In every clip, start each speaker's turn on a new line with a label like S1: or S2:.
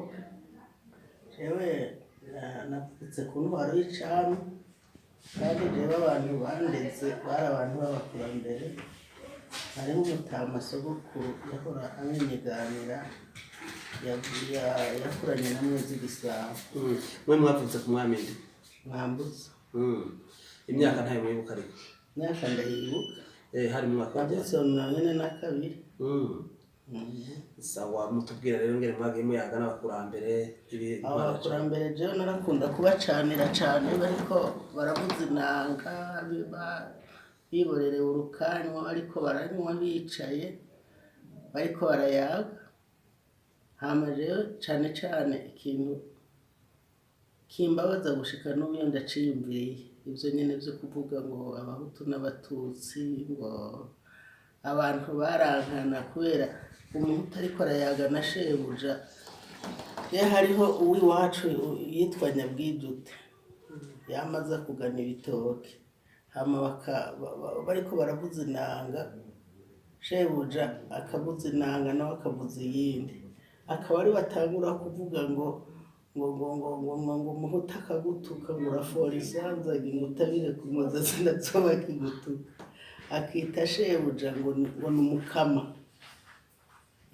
S1: bishoboka jewe navutse ku ntwaro y'icami kandi jewe abantu bandeze bari abantu b'abakurambere hariho umutama sogokuru yahora amenyeganira yakuranye na Mwezi Gisabo.
S2: Mwe mwavutse ku mwami nde?
S1: Mwambuza.
S2: Imyaka ntayo mwibuka ariko?
S1: Imyaka ndayibuka.
S2: Hari mu mwaka
S1: wavutse 42.
S2: Sawa, mutubwira rero ngere mwagiye muyaga n'abakurambere
S1: abakurambere jewe narakunda kubacanira cane bariko baravuza inanga biborere urukanywa ariko baranywa bicaye bariko barayaga. Hama rero cane cane ikintu kimbabaza gushika n'ubu ndaciyumviye ivyo nyene vyo kuvuga ngo abahutu n'abatutsi ngo abantu barankana kubera umuntu ariko arayaga na shebuja. Hariho uw'iwacu yitwa Nyabwijute yamaze kugana ibitoke hama bariko baravuza inanga shebuja akavuza inanga nawe akavuza iyindi akaba ari batangura kuvuga ngo umuhutu akagutuka ngo urafora isanzage ngo utabire ku moza sinazoba kigutuka akita shebuja ngo ni umukama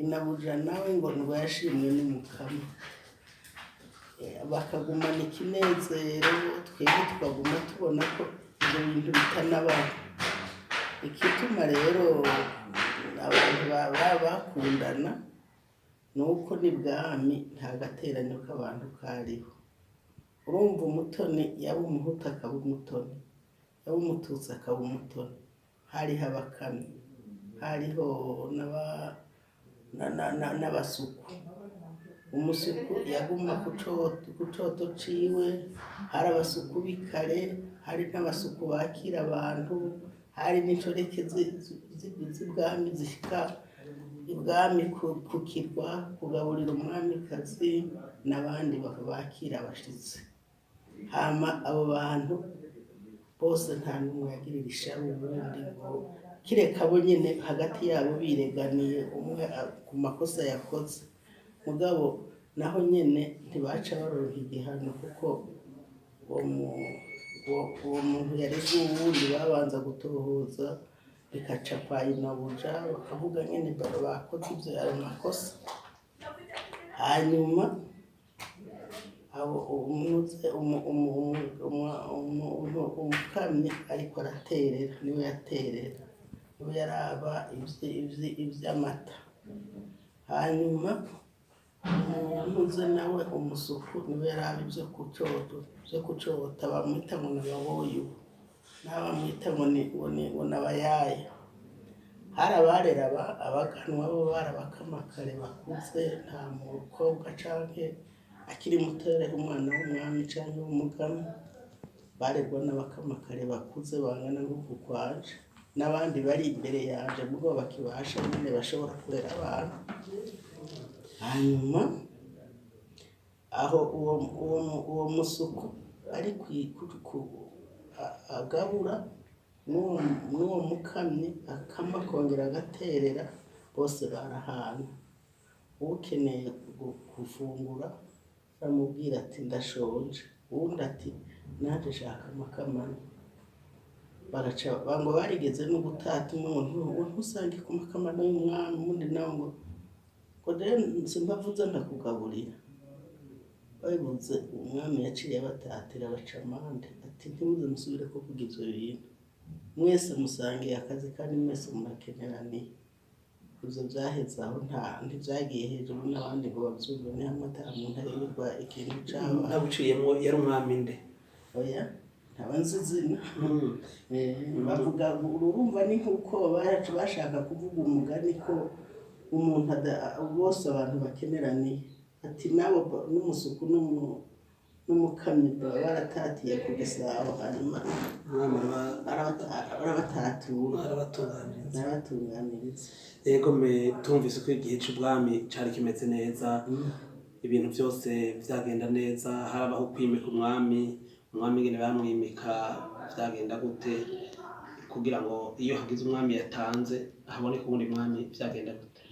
S1: inabuja nawe ngo ntibashimwe n'umukama. Bakagumana ikinezero twebwe tukaguma tubona ko ibyo bintu bitanabaho. Ikituma rero abantu bakundana nuko n'ibwami nta gateranyo k'abantu kariho. Urumva umutoni yaba umuhutu akaba umutoni, yaba umututsi akaba umutoni. Hariho abakamyi, hariho n'abasuku. Umusuku yaguma ku coto ciwe, hari abasuku b'ikare, hari n'abasuku bakira abantu, hari n'inshoreke z'ibwami zishika ibwami ku kirwa kugaburira umwamikazi n'abandi bakira abashitsi. Hama abo bantu bose nta n'umwe yagirira ishavu ubundi ngo kireka bo nyene hagati yabo bireganiye umwe ku makosa yakoze. Mugabo naho nyene ntibaca baronka igihano kuko uwo muntu yareze uwundi babanza gutohoza bikaca kwa inabuja bakavuga nyene bakoze ivyo ayo makosa. Hanyuma umukamyi ariko araterera niwe yaterera niwe yaraba ivy'amata. Hanyuma umuze nawe umusuku niwe yaraba ivyo kucota bamwita ngo n'ababoyo n'abamwita ngo n'abayaya. Hari abarera abaganwa bo barabakamakare bakuze nta mukobwa canke akiri mutorera umwana w'umwami canke w'umugami barerwa n'abakamakare bakuze bangana nk'uku kwaje n'abandi bari imbere yanje mugo bakibasha nyene bashobora kurera abantu. Hanyuma aho uwo musuku ari agabura n'uwo mukamyi akama kongera agaterera bose barahana. Ukeneye gufungura aramubwira ati ndashonje, uwundi ati naje shaka amakamano. Baraca bango barigeze no gutata umuntu ntusange ku makamano y'umwami undi nawe ngo rero simbavuze ndakugaburira. Babivuze umwami yaciye abatatira baca amande ati ntimuze musubire kuvuga ivyo bintu, mwese musangiye akazi kandi mwese murakeneraniye. Ivyo vyaheze aho ntivyagiye hejuru n'abandi ngo bavyumve ni amatara mu ntarirwa ikintu cabo
S2: nabuciyemwo yari umwami nde?
S1: Oya ntabanzi izina. Bavuga urumva ni nkuko bashaka kuvuga umugani ko umuntu bose abantu bakeneraniye. Ati nabo n'umusuku n'umukamyi baratatiye ku Gisabo hanyuma arabatunganiriza.
S2: Yego tumvise ko igihe c'ubwami cari kimeze neza, ibintu vyose vyagenda neza, harabaho kwimika umwami ingene bamwimika vyagenda gute kugira ngo iyo hagize umwami yatanze haboneke uwundi mwami vyagenda gute?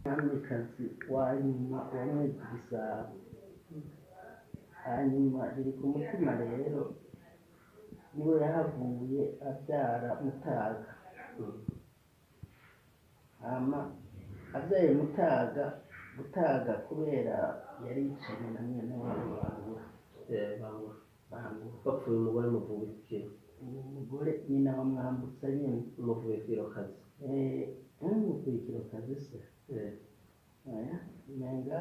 S1: mwamikazi wa nyuma wa Mwezi Gisabo. Hanyuma riri ku mutima rero niwe yahavuye abyara Mutaga. Hama abyaye Mutaga kubera yari yicanye na mwene wabo Bangura.
S2: bapfuye umugore muvubike
S1: Umugore nyina wa Mwambutsa nyine
S2: umuvubikirokazi
S1: umuvubikirokazi se oya nenga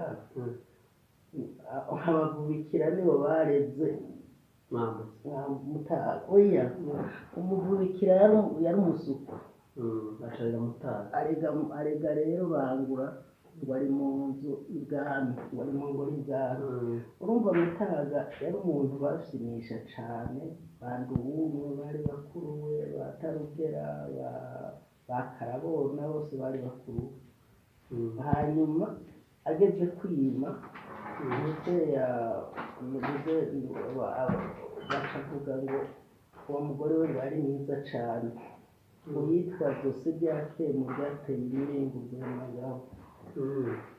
S1: abavubikira nibo bareze Mutaga. Oya umuvubikira yari umusuku
S2: basharira Mutaga
S1: arega rero Bangura wari mu nzu ibwami wari mu ngoro ibwami. Urumva Mutaga yari umuntu bashimisha cane Bandubumwe bari bakuru we Batarugera Bakarabona bose bari bakuru. Hanyuma ageze kwima bakavuga ngo uwo mugore we yari mwiza cane uyitwa Jose byateye mu byateye imiringo Rwemagabo.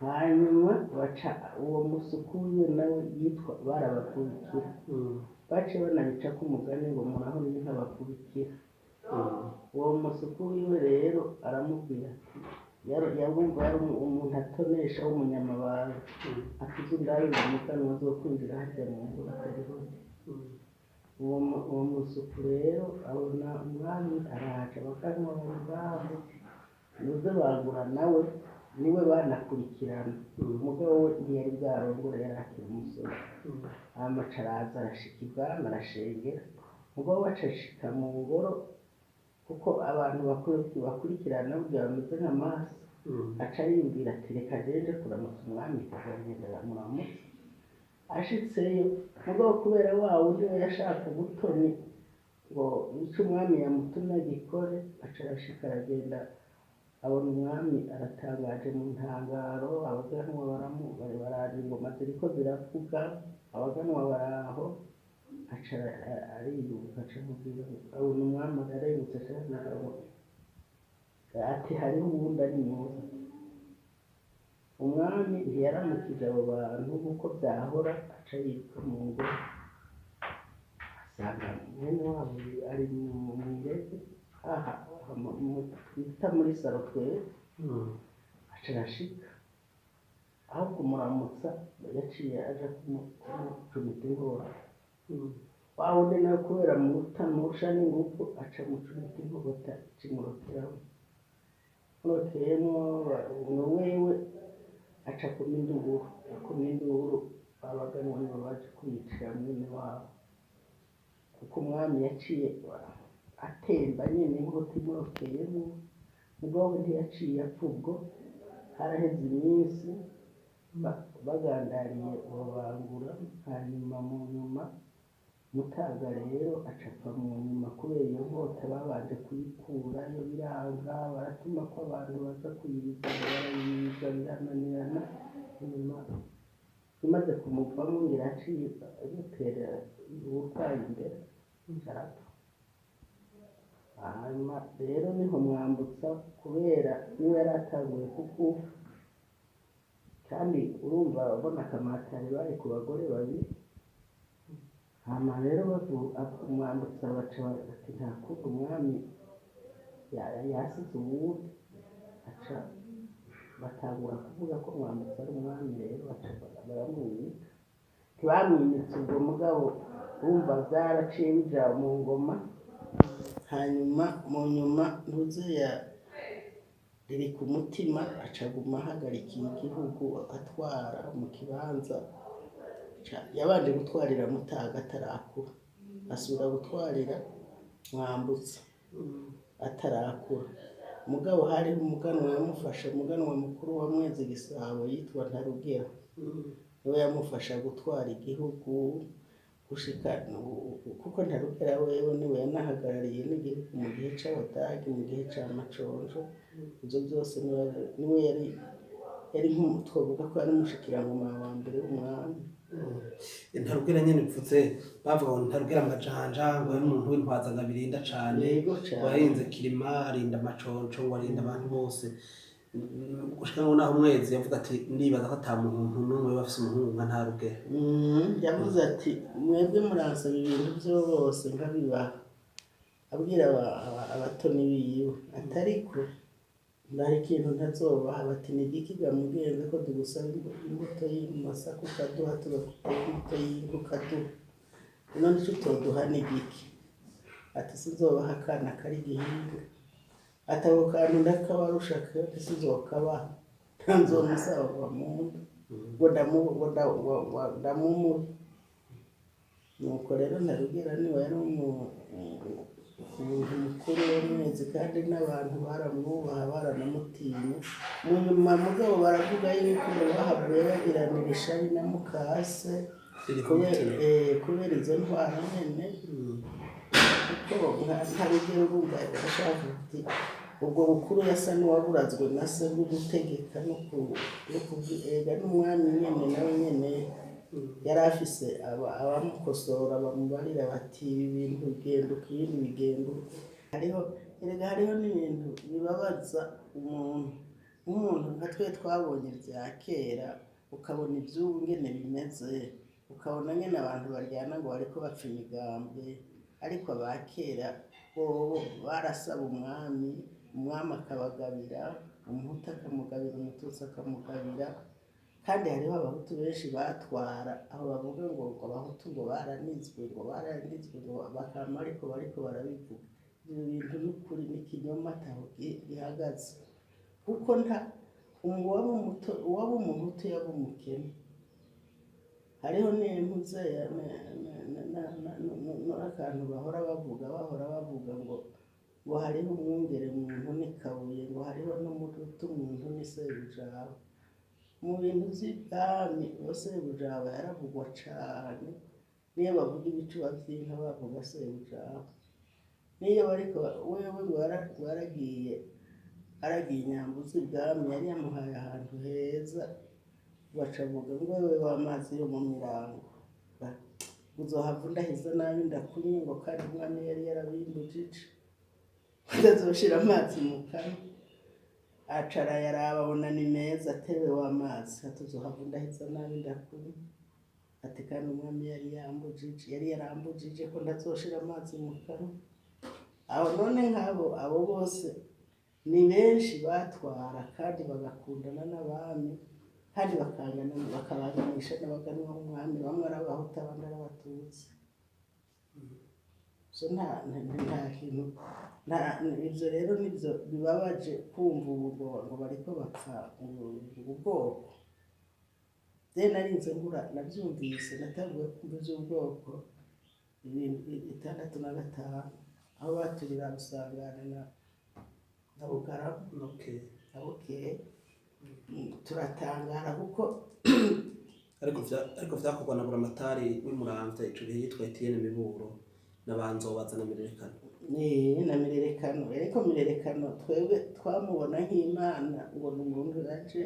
S1: Hanyuma baca uwo musuku wiwe nawe yitwa Barabakubikira. Bace banabica ko umugani ngo muraho ni nk'abakubikira. Uwo musuku wiwe rero aramubwira ati yabumva yari umuntu atonesha w'umunyamabanga atize ndabira umukanwa zo kwinjira harya mu nzu batariho. Uwo musuku rero abona umwami arahaca bakanwa ngaho nuze Bangura nawe niwe banakurikirana. Umugabo we ntiyari bwarongore yari akiri umusore. Amaca araza arashika ibwami arashengera. Umugabo we acashika mu ngoro kuko abantu bakurikirana burya bameze nk'amasi. Aca yibwira ati reka jeje kuramutsa umwami kagenda muramutsa. Ashitseyo mugabo kubera wa wundi we yashaka ubutoni ngo icyo umwami yamutumye agikore aca arashika aragenda abona umwami aratangaje mu ntangaro. Abaganwa baraje ingoma ziriko ziravuga abaganwa baraho aca ariyuka aca mubwira abona umwami ararengutse ashaka ati hariho uwundi ari mwiza. Umwami ntiyaramukije abo bantu nk'uko byahora aca yiruka mu ngoro asanga mwene wabo ari mu mirege twita muri saro twere. Aca arashika ahubwo muramutsa yaciye aja kumucumita inkota. Wa wundi nawe kubera mutamurusha n'ingufu aca mucumita inkota imurokeramo. Wewe aca akoma induru abaganwa nibo baje kwicira mwene wabo kuko umwami yaciye atemba nyene inkota imurokeyemo. Mugabo ntiyaciye apfa ubwo. Haraheze iminsi bagandariye uwo Bangura. Hanyuma mu nyuma Mutaga rero acapfa mu nyuma kubera iyo nkota babanje kuyikurayo biranga. Baratuma ko abantu baza kuyibiza barayibiza birananirana. Nyuma imaze kumuvamo ngira aciye amutera uburwayi imbere arapfa. Hanyuma rero niho Mwambutsa kubera niwe yari atanguye kukufa kandi urumva abona akamatari bari ku bagore babiri. Hama rero Mwambutsa baca bati nta kundi umwami yasize uwundi. Aca batangura kuvuga ko Mwambutsa ari umwami rero baca baramwimika. Ntibamwimitse ubwo mugabo bumva byaraciye bija mu ngoma. Hanyuma mu nyuma ntuzeya riri ku mutima acaguma ahagarikiye igihugu atwara mu kibanza. Yabanje gutwarira Mutaga atarakura asubira gutwarira Mwambutsa atarakura. Mugabo hari umuganwa yamufasha umuganwa mukuru wa Mwezi Gisabo yitwa Ntarugera. Niwe yamufasha gutwara igihugu gushika kuko Ntarugera wewe niwe yanahagarariye n'igihugu mu gihe c'Abadage mu gihe c'amaconjo. Ibyo byose niwe yari nk'umutwovuga ko ari umushikirangoma wa mbere w'umwami.
S2: Ntarugera nyene mvuze bavuga ngo Ntarugera amajanja ngo ari umuntu w'intwaza birinda cane warinze Kirima arinda amaconco warinda abantu bose. gushika ngo naho umwezi yavuga ati ndibaza ko ata muntu n'umwe bafise umuhungu nka Ntarugera.
S1: yavuze ati mwebwe muransaba ibintu byose nkabibaha, abwira abatoni biwe atariko ndari ikintu ntazobaha, bati ni igiki gamugenze ko tugusaba imbuto y'amasaka ukaduha, tugakutera imbuto y'inka ukaduha, ino nico utoduha ni igiki? Ati sinzobaha akana kari gihinga, ati ako kantu ndakabarusha kandi sinzokabaha, ntanzomusaba muntu ngo ndamumuhe. Nuko rero Ntarugera niwe yari umuntu mukuru w'umwezi kandi n'abantu baramwubaha baranamutinya. Mu nyuma mugabo baravuga yuko bahavuye bagiranira ishabi na mukase kubera izo ntwara nyene, kuko Ntarugera urumva ashaka ati ubwo bukuru yasa n'uwaburazwe na se bwo gutegeka no kubwega n'umwami nyene nawe nyene yari afise abamukosora bamubarira bati ibi bintu bigenda ukibindi bigenda hariho n'ibintu bibabaza umuntu nka twe twabonye vya kera, ukabona ivy'ubu ngene bimeze, ukabona nyene abantu baryana ngo bariko bapfa imigambwe, ariko abakera bobo barasaba umwami akabagabira, umuhutu akamugabira, umututsi akamugabira. Kandi hariho abahutu benshi batwara aho bavuga ngo abahutu ngo baranizwe ngo bakama ariko bariko barabivuga. Ibyo bintu n'ukuri n'ikinyoma ataho gihagaze, kuko uwaba umuhutu yaba umukene. Hariho n'impuze n'akantu bahora bavuga ngo hariho umwungere muntu n'ikabuye, ngo hariho n'umuhutu muntu n'isebujabo. Mu bintu vy'ibwami sebujabo yaravugwa cane, niyo bavuga ibicuba vy'inka bavuga sebujabo, niyo bariko wewe ngo aragiye inyambuzi ibwami yari yamuhaye ahantu heza, bacavuga ngo wewe w'amazi yo mu mirango uzohava undahiza nabi ndakunywe, ngo kandi umwami yari yarabimbujije utazoshira amazi mu kanwa. Acara yaraba abona ni meza atewe w'amazi, atuzohava undahiza nabi ndakunywe, ati kandi umwami yari yarambujije ko ndazoshira amazi mu kanwa. Aho none abo bose ni benshi batwara kandi bagakundana n'abami kandi bakabanganisha n'abaganwa b'umwami, bamwe ari abahutu abandi ari abatutsi. So nta kintu ivyo rero nivyo bibabaje kumva ubu ngo bariko bapfa ubwoko. Narinze ngura navyumvise, natanguye kumva ivy'ubwoko 1965 aho baturira Rusangane na Bugarama. Okay. Turatangara kuko
S2: ariko vyakorwa na Buramatari w'Imuramvya ico gihe yitwa Etienne Miburo n'abanzobaza na Mirerekano.
S1: Na Mirerekano, ariko Mirerekano twebwe twamubona nk'Imana, ngo ni umuntu yaje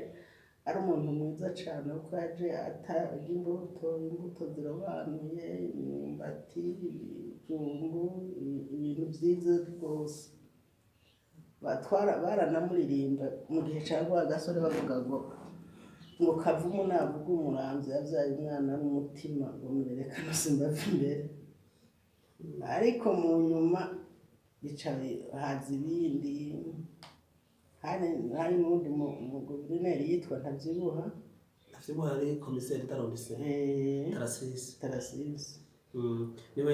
S1: ari umuntu mwiza cane, kuko yaje ataga imbuto zirobanuye, imyumbati, ibijumbu, ibintu vyiza rwose. Baranamuririmba mu gihe ca Rwagasore bavuga ngo kavumu navuga umuramvya yavyaye umwana n'umutima, ngo Mirerekano simbava imbere. Ariko mu nyuma bica haza ibindi, hari n'undi mu guverineri yitwa Ntavyibuha
S2: ari commissaire d'arrondissement Tarasisi. Niwe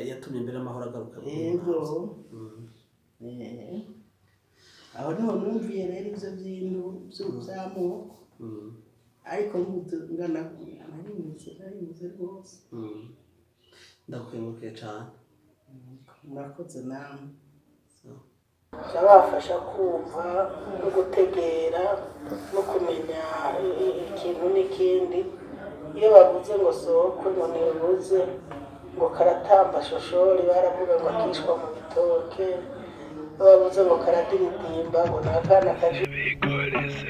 S2: yatumye mbere amahoro agaruka.
S1: Yego. Aho niho numviye rero ivyo bintu vy'amoko, ariko ngana narimuze rwose.
S2: Ndakwimukiye cane.
S1: Murakoze namwe. Byabafasha kumva no gutegera no kumenya ikintu n'ikindi. Iyo bavuze ngo soko ngo nibuze ngo karatamba shoshori, baravuga ngo akishwa mu bitoke, bavuze ngo karadiridimba ngo nakana kaje bikoreze